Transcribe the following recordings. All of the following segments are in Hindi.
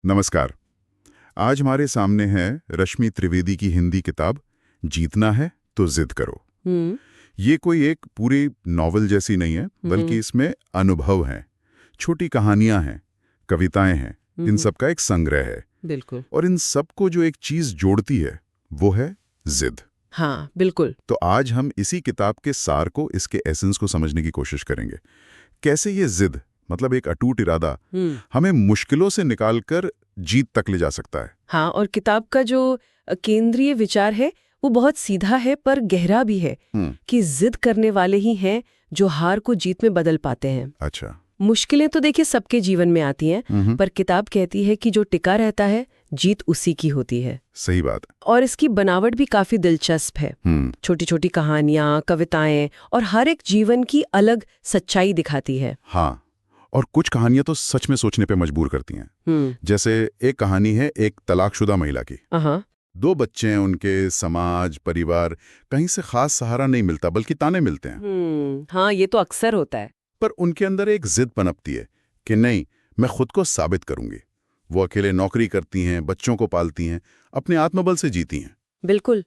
नमस्कार। आज हमारे सामने है रश्मि त्रिवेदी की हिंदी किताब जीतना है तो जिद करो। हम्म। ये कोई एक पूरी नॉवल जैसी नहीं है, बल्कि इसमें अनुभव हैं, छोटी कहानियां हैं, कविताएं हैं, इन सब का एक संग्रह है। बिल्कुल। और इन सब को जो एक चीज जोड़ती है वो है जिद। हाँ, बिल्कुल। तो आज हम इसी किताब के सार को, इसके एसेंस को समझने की कोशिश करेंगे। कैसे ये जिद, मतलब एक अटूट इरादा, हमें मुश्किलों से निकालकर जीत तक ले जा सकता है। हाँ, और किताब का जो केंद्रीय विचार है वो बहुत सीधा है पर गहरा भी है कि जिद करने वाले ही हैं जो हार को जीत में बदल पाते हैं। अच्छा। मुश्किलें तो देखिए सबके जीवन में आती हैं, पर किताब कहती है कि जो टिका रहता है जीत उसी की होती है। सही बात है। और इसकी बनावट भी काफी दिलचस्प है। छोटी छोटी कहानियां, कविताएं और हर एक जीवन की अलग सच्चाई दिखाती है। हाँ, और कुछ कहानियां तो सच में सोचने पे मजबूर करती हैं। जैसे एक कहानी है एक तलाकशुदा महिला की। दो बच्चे हैं उनके, समाज, परिवार, कहीं से खास सहारा नहीं मिलता, बल्कि ताने मिलते हैं। हाँ, ये तो अक्सर होता है। पर उनके अंदर एक जिद पनपती है कि नहीं, मैं खुद को साबित करूंगी। वो अकेले नौकरी करती हैं, बच्चों को पालती हैं, अपने आत्मबल से जीती हैं। बिल्कुल।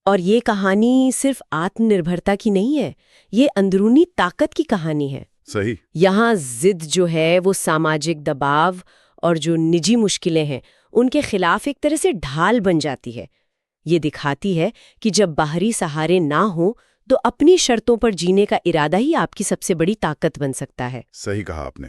और ये कहानी सिर्फ आत्मनिर्भरता की नहीं है, ये अंदरूनी ताकत की कहानी है। सही। यहाँ जिद जो है वो सामाजिक दबाव और जो निजी मुश्किलें हैं उनके खिलाफ एक तरह से ढाल बन जाती है। ये दिखाती है कि जब बाहरी सहारे ना हो तो अपनी शर्तों पर जीने का इरादा ही आपकी सबसे बड़ी ताकत बन सकता है। सही कहा आपने।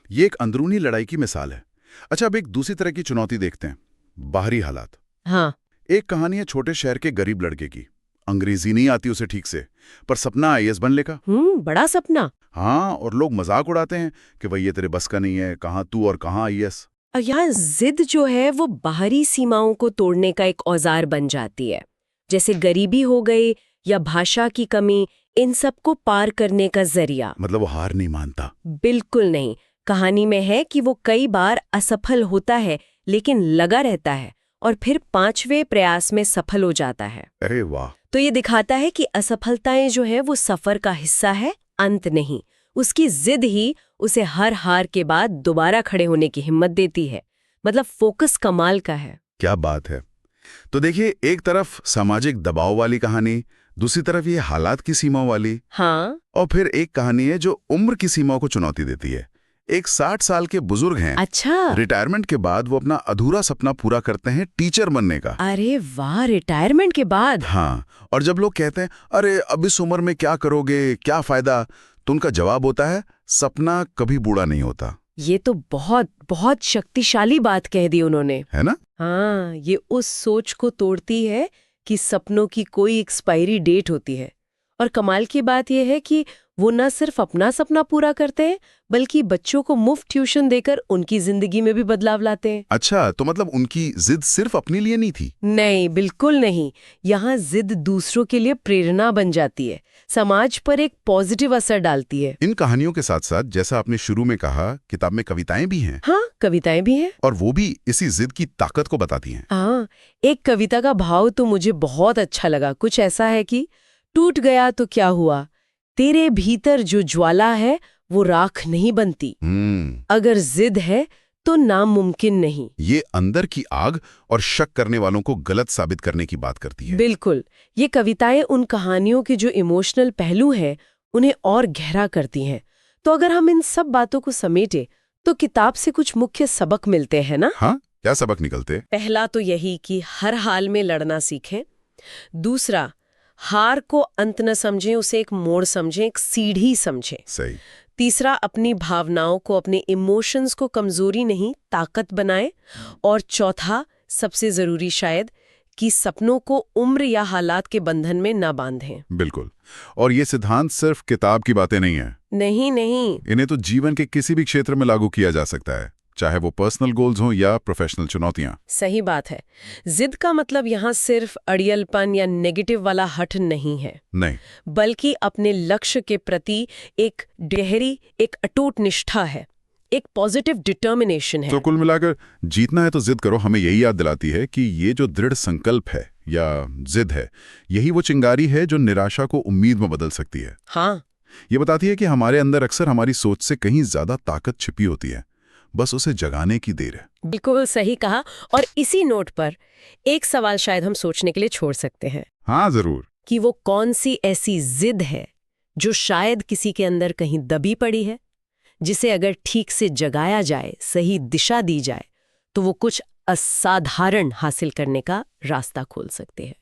ये एक अंदरूनी लड़ाई की मिसाल है। अच्छा, अब एक दूसरी तरह की चुनौती देखते हैं, बाहरी हालात। हाँ। एक कहानी है छोटे शहर के गरीब लड़के की। अंग्रेजी नहीं आती उसे ठीक से, पर सपना आईएएस बनने का। बड़ा सपना। हाँ, और लोग मजाक उड़ाते हैं कि भाई ये तेरे बस का नहीं है, कहाँ तू और कहाँ आईएएस। और यहाँ जिद जो है वो बाहरी सीमाओं को तोड़ने का एक औजार बन जाती है। जैसे गरीबी हो गई या भाषा की कमी, इन सब को पार करने का जरिया। मतलब वो हार नहीं मानता। बिल्कुल नहीं। कहानी में है कि वो कई बार असफल होता है लेकिन लगा रहता है और फिर 5वें प्रयास में सफल हो जाता है। अरे वाह। तो ये दिखाता है कि असफलताएं जो है वो सफर का हिस्सा है, अंत नहीं। उसकी जिद ही उसे हर हार के बाद दोबारा खड़े होने की हिम्मत देती है। मतलब फोकस कमाल का है। क्या बात है। तो देखिए, एक तरफ सामाजिक दबाव वाली कहानी, दूसरी तरफ ये हालात की सीमाओं वाली। हाँ। और फिर एक कहानी है जो उम्र की सीमाओं को चुनौती देती है। एक 60 साल के बुजुर्ग हैं। अच्छा। रिटायरमेंट के बाद वो अपना अधूरा सपना पूरा करते हैं, टीचर बनने का। अरे वाह, रिटायरमेंट के बाद। हाँ, और जब लोग कहते हैं अरे अब इस उम्र में क्या करोगे, क्या फायदा, तो उनका जवाब होता है सपना कभी बूढ़ा नहीं होता। ये तो बहुत बहुत शक्तिशाली बात कह दी उन्होंने, है ना। हाँ, ये उस सोच को तोड़ती है कि सपनों की कोई एक्सपायरी डेट होती है। और कमाल की बात यह है कि वो न सिर्फ अपना सपना पूरा करते हैं बल्कि बच्चों को मुफ्त ट्यूशन देकर उनकी जिंदगी में भी बदलाव लाते हैं। अच्छा, तो मतलब उनकी जिद सिर्फ अपने लिए नहीं थी। नहीं, बिल्कुल नहीं। यहाँ जिद दूसरों के लिए प्रेरणा बन जाती है, समाज पर एक पॉजिटिव असर डालती है। इन कहानियों के साथ साथ, जैसा आपने शुरू में कहा, किताब में कविताएं भी हैं। हाँ, कविताएं भी हैं। और वो भी इसी जिद की ताकत को बताती हैं। हाँ, एक कविता का भाव तो मुझे बहुत अच्छा लगा। कुछ ऐसा है कि टूट गया तो क्या हुआ, तेरे भीतर जो ज्वाला है वो राख नहीं बनती। अगर जिद है तो नामुमकिन नहीं। ये अंदर की आग और शक करने वालों को गलत साबित करने की बात करती है। बिल्कुल। ये कविताएं उन कहानियों के जो इमोशनल पहलू हैं उन्हें और गहरा करती हैं। तो अगर हम इन सब बातों को समेटे तो किताब से कुछ मुख्य सबक मिलते हैं ना। हाँ, क्या सबक निकलते? पहला तो यही कि हर हाल में लड़ना सीखें। दूसरा, हार को अंत न समझें, उसे एक मोड़ समझें, एक सीढ़ी समझें। सही। तीसरा, अपनी भावनाओं को, अपने इमोशंस को कमजोरी नहीं ताकत बनाएं। और चौथा, सबसे जरूरी शायद, कि सपनों को उम्र या हालात के बंधन में न बांधें। बिल्कुल। और ये सिद्धांत सिर्फ किताब की बातें नहीं है। नहीं नहीं, इन्हें तो जीवन के किसी भी क्षेत्र में लागू किया जा सकता है, चाहे वो पर्सनल गोल्स हों या प्रोफेशनल चुनौतियां। सही बात है। जिद का मतलब यहाँ सिर्फ अड़ियलपन या नेगेटिव वाला हठ नहीं है। नहीं, बल्कि अपने लक्ष्य के प्रति एक गहरी, एक अटूट निष्ठा है, एक पॉजिटिव डिटर्मिनेशन है। तो कुल मिलाकर जीतना है तो जिद करो हमें यही याद दिलाती है कि ये जो दृढ़ संकल्प है या जिद है, यही वो चिंगारी है जो निराशा को उम्मीद में बदल सकती है। हाँ, ये बताती है कि हमारे अंदर अक्सर हमारी सोच से कहीं ज्यादा ताकत छिपी होती है। बस उसे जगाने की देर है। बिल्कुल सही कहा। और इसी नोट पर एक सवाल शायद हम सोचने के लिए छोड़ सकते हैं। हाँ जरूर। कि वो कौन सी ऐसी जिद है जो शायद किसी के अंदर कहीं दबी पड़ी है, जिसे अगर ठीक से जगाया जाए, सही दिशा दी जाए, तो वो कुछ असाधारण हासिल करने का रास्ता खोल सकते हैं।